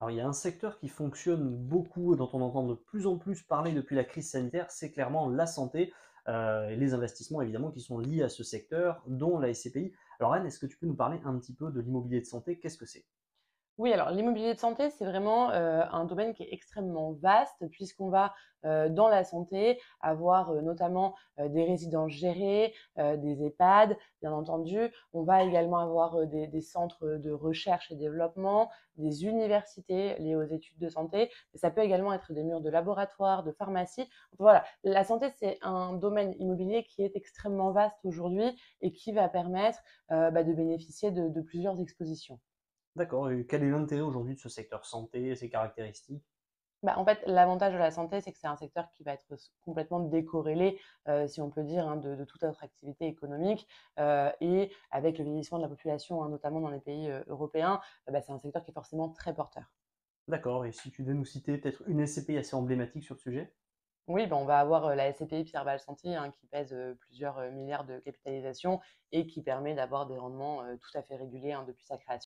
Alors, il y a un secteur qui fonctionne beaucoup et dont on entend de plus en plus parler depuis la crise sanitaire, c'est clairement la santé, et les investissements évidemment qui sont liés à ce secteur, dont la SCPI. Alors Anne, est-ce que tu peux nous parler un petit peu de l'immobilier de santé? Qu'est-ce que c'est? Oui, alors l'immobilier de santé, c'est vraiment, un domaine qui est extrêmement vaste puisqu'on va, dans la santé avoir, notamment, des résidences gérées, des EHPAD, bien entendu. On va également avoir, des centres, de recherche et développement, des universités liées aux études de santé. Mais ça peut également être des murs de laboratoire, de pharmacie. Voilà, la santé, c'est un domaine immobilier qui est extrêmement vaste aujourd'hui et qui va permettre, de bénéficier de plusieurs expositions. D'accord, et quel est l'intérêt aujourd'hui de ce secteur santé, ses caractéristiques? En fait, l'avantage de la santé, c'est que c'est un secteur qui va être complètement décorrélé, si on peut dire, hein, de toute autre activité économique, et avec le vieillissement de la population, hein, notamment dans les pays, européens, c'est un secteur qui est forcément très porteur. D'accord, et si tu devais nous citer peut-être une SCPI assez emblématique sur le sujet? Oui, on va avoir, la SCPI Pierre-Val Santé, hein, qui pèse, plusieurs, milliards de capitalisation et qui permet d'avoir des rendements, tout à fait réguliers, hein, depuis sa création.